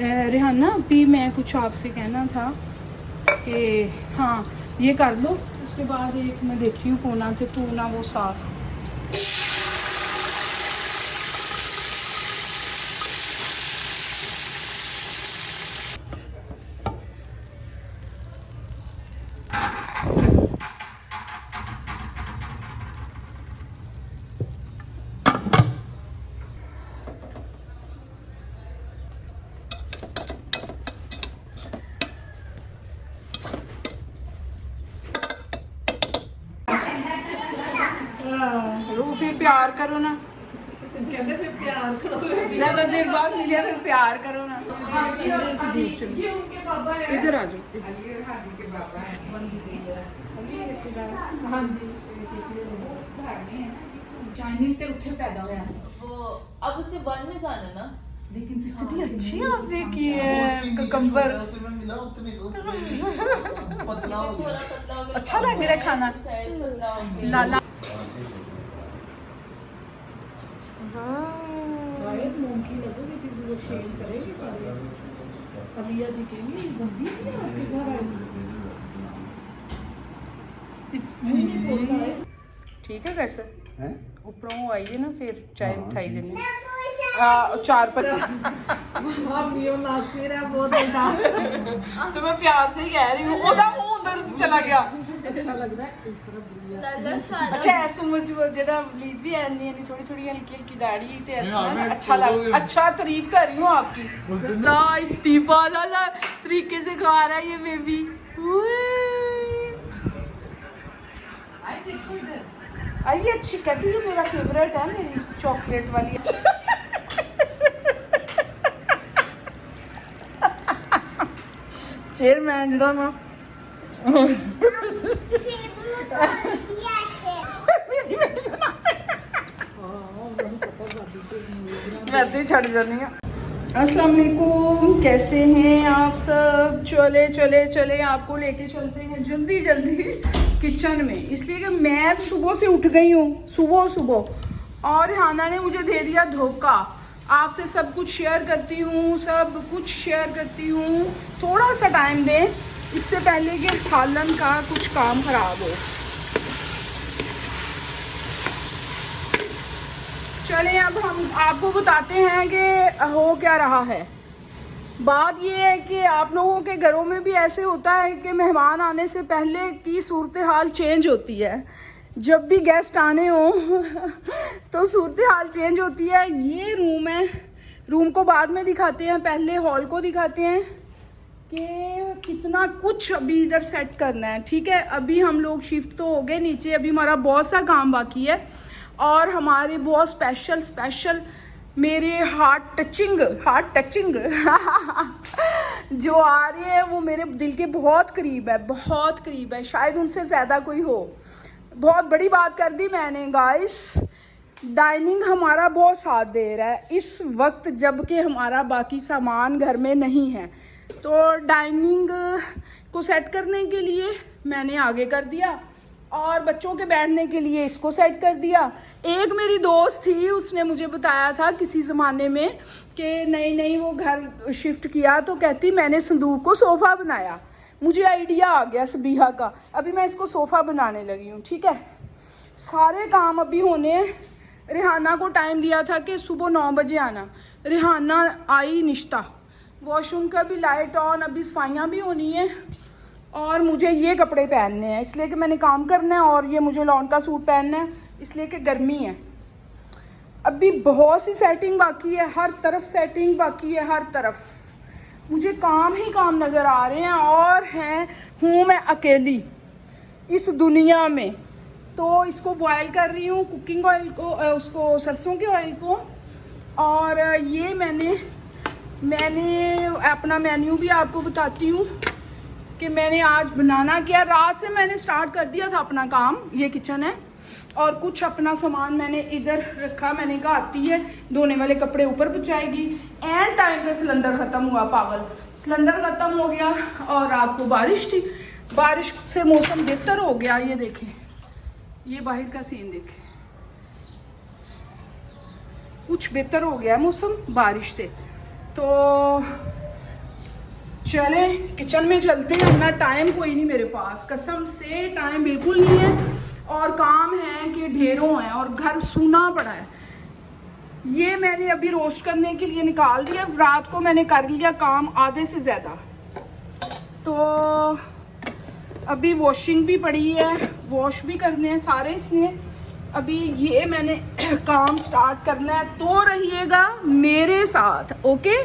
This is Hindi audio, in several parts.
रिहाना अभी मैं कुछ आपसे कहना था कि हाँ ये कर लो, उसके बाद एक मैं देखती हूँ कोना थे तो ना वो साफ। फिर प्यार करो ना, कहते फिर प्यार करो। ज्यादा देर बाद मिले फिर प्यार करो ना। इधर आ जाओ। हाँ जी चाइनीज से उठे पैदा हुआ वो अब उसे वन में जाना ना, लेकिन इतनी अच्छी आपने की है ककम्बर। थोड़ा पतला हो गया। अच्छा लग रहा है खाना। शायद पतला हो गया। लाला शायद मूंगी लगोगी फिर वो शेल करेगी सारे। अलिया जी कहेंगी बंदी थी आपके घर आई। मुंह नहीं खोल रहा है। ठीक है कैसे ऊपरों आइए ना फिर चाय उठाई लेने। चार पर मियो नासिर है बहुत बेटा। तो मैं प्यार से ही कह रही हूँ। ओदा मुंह उधर चला गया। अच्छा लग रहा है इस तरफ। अच्छा ऐसे मुझे जेड़ा लीद भी है नहीं थोड़ी थोड़ी हल्की हल्की दाढ़ी ते ऐसा अच्छा लग अच्छा तारीफ कर रही हूँ आपकी। ला इतनी बाला तरीके से खा रहा है ये बेबी। आई अच्छी कहती है मेरा फेवरेट है मेरी चॉकलेट वाली। चेयरमैन जड़ा ना मैं तो ही छड़ जानी हूँ। अस्सलाम वालेकुम, कैसे हैं आप सब। चले चले चले आपको लेके चलते हैं जल्दी जल्दी किचन में, इसलिए कि मैं तो सुबह से उठ गई हूँ सुबह और रिहाना ने मुझे दे दिया धोखा। आपसे सब कुछ शेयर करती हूँ, सब कुछ शेयर करती हूँ। थोड़ा सा टाइम दें इससे पहले कि सालन का कुछ काम खराब हो। चलें अब हम आपको बताते हैं कि हो क्या रहा है। बात ये है कि आप लोगों के घरों में भी ऐसे होता है कि मेहमान आने से पहले की सूरत हाल चेंज होती है। जब भी गेस्ट आने हो तो सूरत हाल चेंज होती है। ये रूम है, रूम को बाद में दिखाते हैं, पहले हॉल को दिखाते हैं कि कितना कुछ अभी इधर सेट करना है। ठीक है, अभी हम लोग शिफ्ट तो हो गए नीचे, अभी हमारा बहुत सा काम बाकी है और हमारे बहुत स्पेशल मेरे हार्ट टचिंग जो आ रही है वो मेरे दिल के बहुत करीब है, शायद उनसे ज़्यादा कोई हो। बहुत बड़ी बात कर दी मैंने गाइस। डाइनिंग हमारा बहुत साथ दे रहा है इस वक्त जबकि हमारा बाकी सामान घर में नहीं है। तो डाइनिंग को सेट करने के लिए मैंने आगे कर दिया और बच्चों के बैठने के लिए इसको सेट कर दिया। एक मेरी दोस्त थी, उसने मुझे बताया था किसी ज़माने में कि नहीं वो घर शिफ्ट किया तो कहती मैंने संदूक को सोफ़ा बनाया। मुझे आइडिया आ गया सबीहा का, अभी मैं इसको सोफ़ा बनाने लगी हूँ। ठीक है, सारे काम अभी होने हैं। रिहाना को टाइम दिया था कि सुबह 9 बजे आना, रिहाना आई निश्ता। वॉशरूम का भी लाइट ऑन, अभी सफाइयाँ भी होनी है और मुझे ये कपड़े पहनने हैं इसलिए कि मैंने काम करना है और ये मुझे लॉन का सूट पहनना है इसलिए कि गर्मी है। अभी बहुत सी सेटिंग बाकी है, हर तरफ सेटिंग बाकी है, हर तरफ मुझे काम ही काम नज़र आ रहे हैं और हूँ मैं अकेली इस दुनिया में। तो इसको बॉयल कर रही हूँ, कुकिंग ऑयल को, उसको सरसों के ऑयल को। और ये मैंने अपना मेन्यू भी आपको बताती हूँ कि मैंने आज बनाना क्या। रात से मैंने स्टार्ट कर दिया था अपना काम, ये किचन है और कुछ अपना सामान मैंने इधर रखा। मैंने कहा आती है धोने वाले कपड़े ऊपर पहुँचाएगी। एंड टाइम पे सिलेंडर ख़त्म हुआ, पागल सिलेंडर ख़त्म हो गया और रात को बारिश थी। बारिश से मौसम बेहतर हो गया। ये देखें, ये बाहर का सीन देखें, कुछ बेहतर हो गया मौसम बारिश से। तो चले किचन में चलते हैं, वरना टाइम कोई नहीं मेरे पास, कसम से टाइम बिल्कुल नहीं है। और काम है कि ढेरों हैं और घर सूना पड़ा है। ये मैंने अभी रोस्ट करने के लिए निकाल दिया, रात को मैंने कर लिया काम आधे से ज़्यादा। तो अभी वॉशिंग भी पड़ी है, वॉश भी करने हैं सारे, इसलिए अभी ये मैंने काम स्टार्ट करना है। तो रहिएगा मेरे साथ, ओके।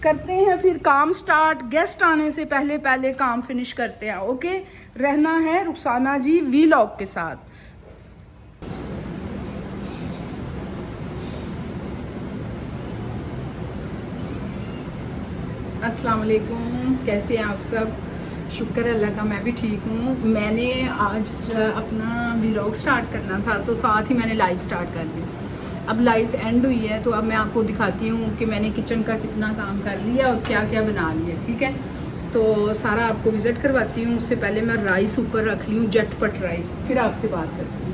करते हैं फिर काम स्टार्ट, गेस्ट आने से पहले पहले काम फिनिश करते हैं, ओके। रहना है रुखसाना जी वीलॉग के साथ। अस्सलाम वालेकुम, कैसे हैं आप सब? शुक्र है अल्लाह का, मैं भी ठीक हूँ। मैंने आज अपना व्लॉग स्टार्ट करना था, तो साथ ही मैंने लाइव स्टार्ट कर दी। अब लाइव एंड हुई है, तो अब मैं आपको दिखाती हूँ कि मैंने किचन का कितना काम कर लिया और क्या क्या बना लिया, ठीक है। तो सारा आपको विज़िट करवाती हूँ। उससे पहले मैं राइस ऊपर रख ली हूँ, झटपट राइस, फिर आपसे बात करती हूँ।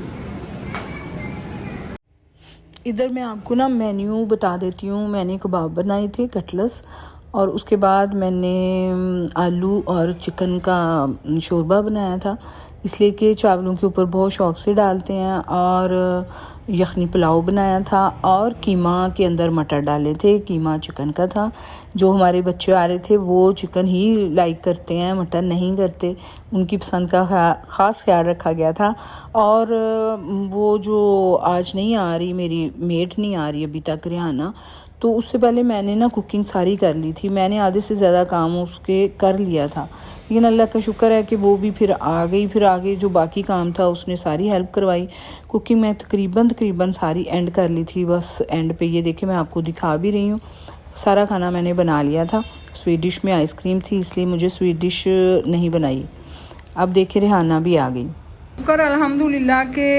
इधर मैं आपको ना मेन्यू बता देती हूँ। मैंने कबाब बनाए थे, कटलेट्स, और उसके बाद मैंने आलू और चिकन का शोरबा बनाया था, इसलिए कि चावलों के ऊपर बहुत शौक़ से डालते हैं। और यखनी पुलाव बनाया था, और कीमा के अंदर मटर डाले थे, कीमा चिकन का था। जो हमारे बच्चे आ रहे थे वो चिकन ही लाइक करते हैं, मटन नहीं करते, उनकी पसंद का ख़ास ख्याल रखा गया था। और वो जो आज नहीं आ रही, मेरी मेड नहीं आ रही अभी तक, रिहाना, तो उससे पहले मैंने ना कुकिंग सारी कर ली थी। मैंने आधे से ज़्यादा काम उसके कर लिया था, लेकिन अल्लाह का शुक्र है कि वो भी फिर आ गई। फिर आगे जो बाकी काम था उसने सारी हेल्प करवाई। कुकिंग मैं तकरीबन सारी एंड कर ली थी। बस एंड पे ये देखिए, मैं आपको दिखा भी रही हूँ, सारा खाना मैंने बना लिया था। स्वीट डिश में आइसक्रीम थी, इसलिए मुझे स्वीट डिश नहीं बनाई। अब देखिए रिहाना भी आ गई। शुक्र अल्हम्दुलिल्लाह के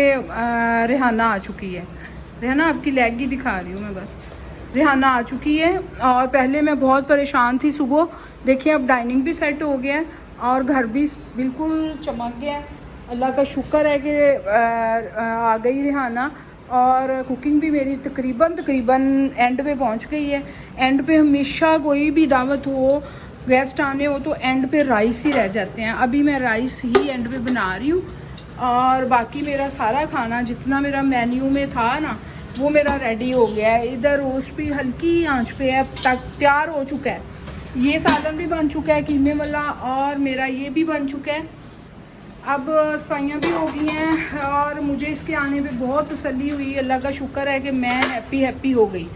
रिहाना आ चुकी है। रिहाना आपकी लेग ही दिखा रही हूँ मैं, बस रिहाना आ चुकी है। और पहले मैं बहुत परेशान थी सुबह, देखिए अब डाइनिंग भी सेट हो गया है और घर भी बिल्कुल चमक गया है। अल्लाह का शुक्र है कि आ गई रिहाना। और कुकिंग भी मेरी तकरीबन एंड पे पहुंच गई है। एंड पे हमेशा कोई भी दावत हो, गेस्ट आने हो, तो एंड पे राइस ही रह जाते हैं। अभी मैं राइस ही एंड पे बना रही हूँ, और बाकी मेरा सारा खाना जितना मेरा मेन्यू में था ना, वो मेरा रेडी हो गया है। इधर रोस्ट भी हल्की आंच पे है, तक तैयार हो चुका है। ये सालन भी बन चुका है कीमे वाला, और मेरा ये भी बन चुका है। अब सफाइयाँ भी हो गई हैं, और मुझे इसके आने पे बहुत तसल्ली हुई। अल्लाह का शुक्र है कि मैं हैप्पी हो गई।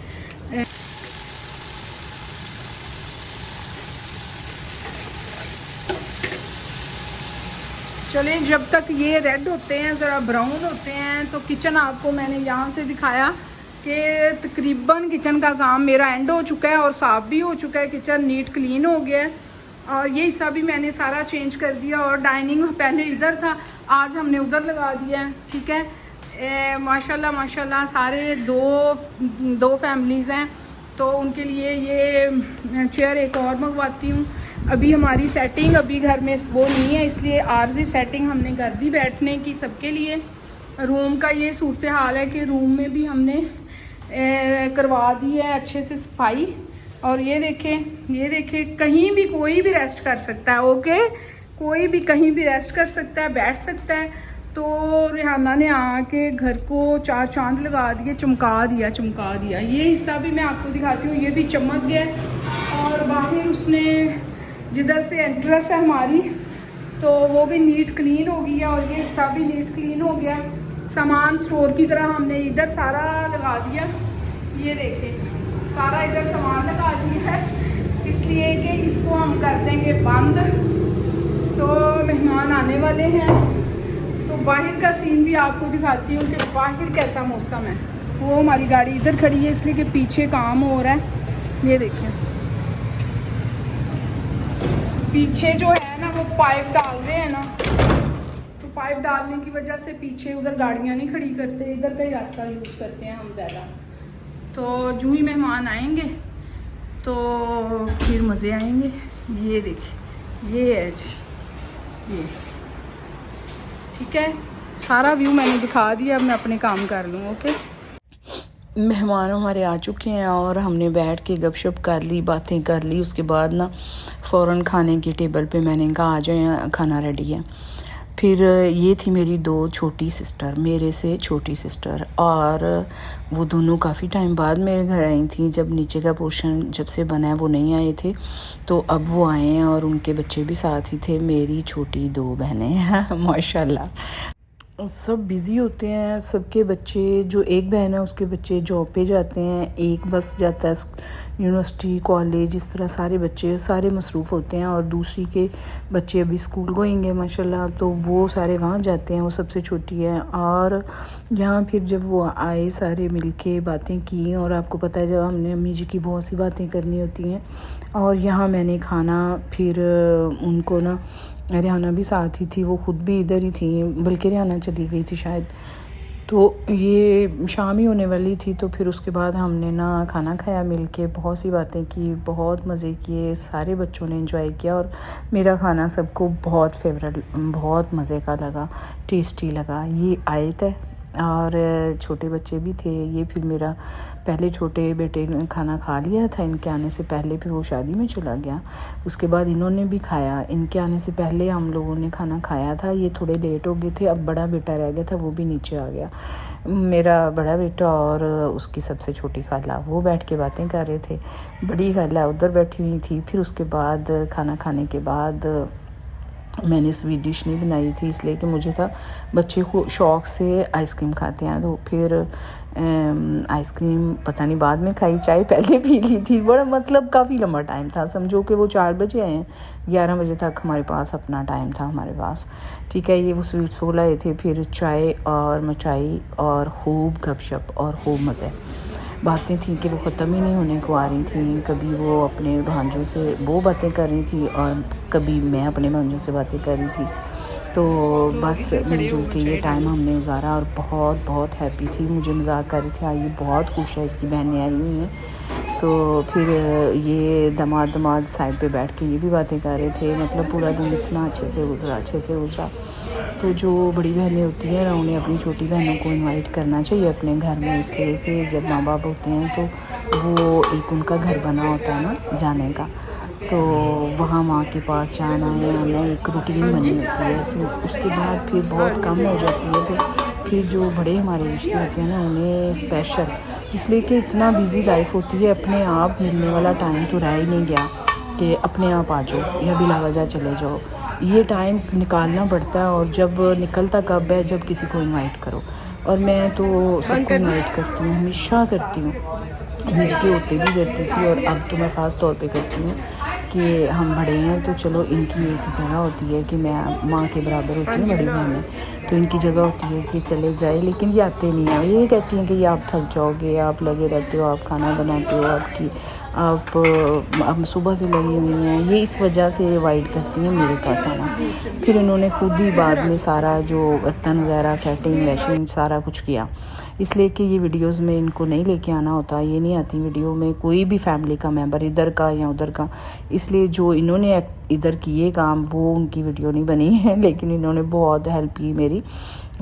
चलिए, जब तक ये रेड होते हैं, ज़रा ब्राउन होते हैं, तो किचन आपको मैंने यहाँ से दिखाया कि तकरीबन किचन का काम मेरा एंड हो चुका है और साफ़ भी हो चुका है। किचन नीट क्लीन हो गया है, और ये हिस्सा भी मैंने सारा चेंज कर दिया। और डाइनिंग पहले इधर था, आज हमने उधर लगा दिया है, ठीक है। माशाल्लाह सारे दो फैमिलीज़ हैं, तो उनके लिए ये चेयर एक और मंगवाती हूँ। अभी हमारी सेटिंग अभी घर में वो नहीं है, इसलिए आर्जी सेटिंग हमने कर दी बैठने की सबके लिए। रूम का ये सूरत हाल है कि रूम में भी हमने करवा दी है अच्छे से सफाई। और ये देखें कहीं भी कोई भी रेस्ट कर सकता है, ओके, कोई भी कहीं भी रेस्ट कर सकता है, बैठ सकता है। तो रिहाना ने आके घर को 4 चांद लगा दिए, चमका दिया। ये हिस्सा भी मैं आपको दिखाती हूँ, ये भी चमक गया। और बाहर उसने जिधर से एंट्रेंस है हमारी, तो वो भी नीट क्लीन हो गई है, और ये हिस्सा भी नीट क्लीन हो गया। सामान स्टोर की तरह हमने इधर सारा लगा दिया। ये देखें, सारा इधर सामान लगा दिया है, इसलिए कि इसको हम कर देंगे बंद। तो मेहमान आने वाले हैं, तो बाहर का सीन भी आपको दिखाती हूँ कि बाहर कैसा मौसम है। वो हमारी गाड़ी इधर खड़ी है, इसलिए कि पीछे काम हो रहा है। ये देखें, पीछे जो है ना वो पाइप डाल रहे हैं ना, तो पाइप डालने की वजह से पीछे उधर गाड़ियाँ नहीं खड़ी करते, इधर का ही रास्ता यूज़ करते हैं हम ज़्यादा। तो जो ही मेहमान आएंगे तो फिर मज़े आएंगे। ये देखिए, ये है जी, ये ठीक है। सारा व्यू मैंने दिखा दिया, अब मैं अपने काम कर लूँ, ओके। मेहमान हमारे आ चुके हैं और हमने बैठ के गपशप कर ली, बातें कर ली। उसके बाद ना फ़ौरन खाने की टेबल पे मैंने कहा आ जाए, खाना रेडी है। फिर ये थी मेरी 2 छोटी सिस्टर, मेरे से छोटी सिस्टर, और वो दोनों काफ़ी टाइम बाद मेरे घर आई थी। जब नीचे का पोर्शन जब से बना है वो नहीं आए थे, तो अब वो आए हैं और उनके बच्चे भी साथ ही थे। मेरी छोटी 2 बहनें माशाल्लाह। सब बिज़ी होते हैं, सबके बच्चे, जो एक बहन है उसके बच्चे जॉब पे जाते हैं, एक बस जाता है यूनिवर्सिटी कॉलेज, इस तरह सारे बच्चे सारे मसरूफ़ होते हैं। और दूसरी के बच्चे अभी स्कूल गोइंग है माशाल्लाह, तो वो सारे वहाँ जाते हैं, वो सबसे छोटी है। और यहाँ फिर जब वो आए सारे मिलके बातें की, और आपको पता है जब हमने अम्मी जी की बहुत सी बातें करनी होती हैं। और यहाँ मैंने खाना फिर उनको ना, रिहाना भी साथ ही थी, वो ख़ुद भी इधर ही थी, बल्कि रिहाना चली गई थी शायद, तो ये शाम ही होने वाली थी। तो फिर उसके बाद हमने ना खाना खाया मिलके, बहुत सी बातें की, बहुत मज़े किए, सारे बच्चों ने एंजॉय किया। और मेरा खाना सबको बहुत फेवरेट, बहुत मज़े का लगा, टेस्टी लगा। ये आयत है और छोटे बच्चे भी थे। ये फिर मेरा पहले छोटे बेटे ने खाना खा लिया था इनके आने से पहले, फिर वो शादी में चला गया। उसके बाद इन्होंने भी खाया, इनके आने से पहले हम लोगों ने खाना खाया था। ये थोड़े लेट हो गए थे, अब बड़ा बेटा रह गया था, वो भी नीचे आ गया। मेरा बड़ा बेटा और उसकी सबसे छोटी खाला वो बैठ के बातें कर रहे थे, बड़ी खाला उधर बैठी हुई थी। फिर उसके बाद खाना खाने के बाद मैंने स्वीट डिश नहीं बनाई थी, इसलिए कि मुझे था बच्चे को शौक़ से आइसक्रीम खाते हैं, तो फिर आइसक्रीम पता नहीं बाद में खाई, चाय पहले पी ली थी। बड़ा मतलब काफ़ी लंबा टाइम था, समझो कि वो 4 बजे आए हैं, 11 बजे तक हमारे पास अपना टाइम था हमारे पास, ठीक है। ये वो स्वीट्स वो लाए थे, फिर चाय और मिठाई और खूब गपशप और खूब मज़े। बातें थी कि वो ख़त्म ही नहीं होने को आ रही थी। कभी वो अपने भांजों से वो बातें कर रही थी और कभी मैं अपने भांजों से बातें कर रही थी। तो बस मिलजुल के ये टाइम हमने गुजारा और बहुत बहुत हैप्पी थी। मुझे मजाक कर रही थी, ये बहुत खुश है, इसकी बहनें आई हुई हैं। तो फिर ये दामाद साइड पे बैठ के ये भी बातें कर रहे थे। मतलब पूरा दिन इतना अच्छे से गुजरा। तो जो बड़ी बहनें होती हैं ना, उन्हें अपनी छोटी बहनों को इनवाइट करना चाहिए अपने घर में, इसलिए कि जब माँ बाप होते हैं तो वो एक उनका घर बना होता है ना जाने का, तो वहाँ माँ के पास जाना है आना एक रूटीन बनी होती है। तो उसके बाद फिर बहुत कम हो जाती है। फिर जो बड़े हमारे रिश्ते होते हैं ना, उन्हें स्पेशल, इसलिए कि इतना बिज़ी लाइफ होती है, अपने आप मिलने वाला टाइम तो रह ही नहीं गया कि अपने आप आ जाओ या बिला वजह चले जाओ। ये टाइम निकालना पड़ता है, और जब निकलता कब है, जब किसी को इनवाइट करो। और मैं तो सबको इनवाइट करती हूँ, हमेशा करती हूँ, मुझे होते भी करती थी और अब तो मैं ख़ास तौर पे करती हूँ कि हम बड़े हैं तो चलो इनकी एक जगह होती है कि मैं माँ के बराबर होती हूँ, बड़ी बहन है, तो इनकी जगह होती है कि चले जाए, लेकिन ये आते नहीं हैं। ये कहती हैं कि ये आप थक जाओगे, आप लगे रहते हो, आप खाना बनाते हो, आप सुबह से लगी हुई हैं, ये इस वजह से अवॉइड करती हैं मेरे पास आना। फिर इन्होंने खुद ही बाद में सारा जो बर्तन वगैरह सेटिंग वैशिंग सारा कुछ किया, इसलिए कि ये वीडियोस में इनको नहीं लेके आना होता, ये नहीं आती वीडियो में कोई भी फैमिली का मेंबर, इधर का या उधर का, इसलिए जो इन्होंने इधर किए काम वो उनकी वीडियो नहीं बनी है, लेकिन इन्होंने बहुत हेल्प की मेरी।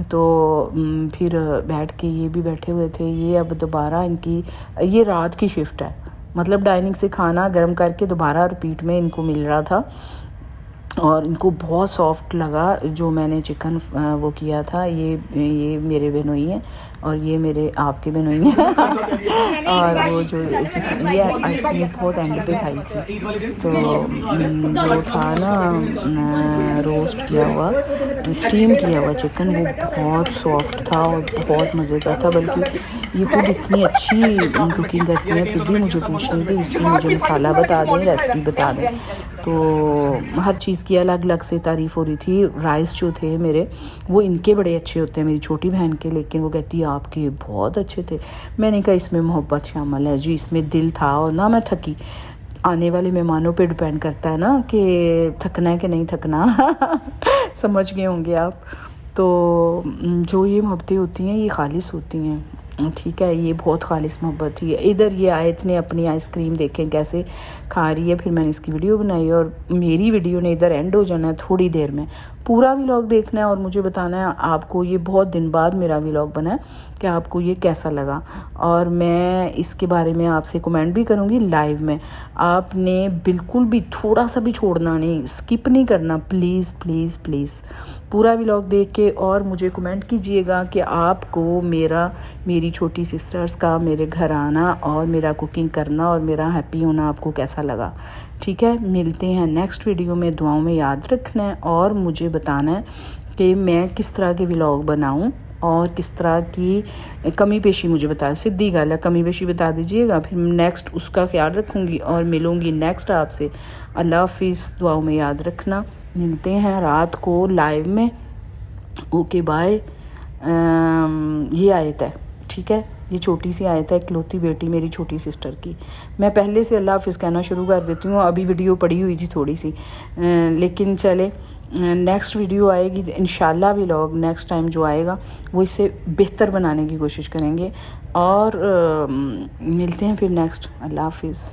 तो फिर बैठ के ये भी बैठे हुए थे। ये अब दोबारा इनकी ये रात की शिफ्ट है, मतलब डाइनिंग से खाना गर्म करके दोबारा रिपीट में इनको मिल रहा था, और इनको बहुत सॉफ्ट लगा जो मैंने चिकन वो किया था। ये मेरे बहनोई हैं और ये मेरे आपके बहनोई हैं और वो जो चिकन ये आइसक्रीम बहुत एंड पे खाई थी। तो जो था ना रोस्ट किया हुआ, स्टीम किया हुआ चिकन, वो बहुत सॉफ्ट था और बहुत मज़े का था। बल्कि ये खुद इतनी अच्छी कुकिंग करती हैं, फिर भी मुझे पूछ रही थी इसकी मुझे मसाला बता दें, रेसिपी बता दें। तो हर चीज़ की अलग अलग से तारीफ़ हो रही थी। राइस जो थे मेरे वो इनके बड़े अच्छे होते हैं, मेरी छोटी बहन के, लेकिन वो कहती है आपके बहुत अच्छे थे। मैंने कहा इसमें मोहब्बत शामिल है जी, इसमें दिल था और ना मैं थकी। आने वाले मेहमानों पे डिपेंड करता है ना कि थकना है कि नहीं थकना समझ गए होंगे आप। तो जो ये मोहब्बतें होती हैं ये खालिस होती हैं, ठीक है, ये बहुत खालिस मोहब्बत थी। इधर ये आयत ने अपनी आइसक्रीम देखें कैसे खा रही है, फिर मैंने इसकी वीडियो बनाई और मेरी वीडियो ने इधर एंड हो जाना है थोड़ी देर में। पूरा व्लॉग देखना है और मुझे बताना है आपको, ये बहुत दिन बाद मेरा व्लॉग बना है, कि आपको ये कैसा लगा। और मैं इसके बारे में आपसे कमेंट भी करूँगी लाइव में। आपने बिल्कुल भी थोड़ा सा भी छोड़ना नहीं, स्किप नहीं करना, प्लीज़ प्लीज़ प्लीज़ पूरा व्लॉग देख के और मुझे कमेंट कीजिएगा कि आपको मेरी छोटी सिस्टर्स का मेरे घर आना और मेरा कुकिंग करना और मेरा हैप्पी होना आपको कैसा लगा। ठीक है, मिलते हैं नेक्स्ट वीडियो में। दुआओं में याद रखना है और मुझे बताना है कि मैं किस तरह के व्लॉग बनाऊं और किस तरह की कमी पेशी मुझे बताया। सीधी गल है, कमी पेशी बता दीजिएगा, फिर नेक्स्ट उसका ख्याल रखूँगी और मिलूँगी नेक्स्ट आपसे। अल्लाह हाफिज़, दुआओं में याद रखना। मिलते हैं रात को लाइव में। Okay bye. ये आयत है, ठीक है, ये छोटी सी आयत है, इकलौती बेटी मेरी छोटी सिस्टर की। मैं पहले से अल्लाह हाफिज़ कहना शुरू कर देती हूँ, अभी वीडियो पड़ी हुई थी थोड़ी सी, लेकिन चले नेक्स्ट वीडियो आएगी इंशाल्लाह। व्लॉग नेक्स्ट टाइम जो आएगा वो इससे बेहतर बनाने की कोशिश करेंगे और मिलते हैं फिर नेक्स्ट। अल्लाह हाफिज़।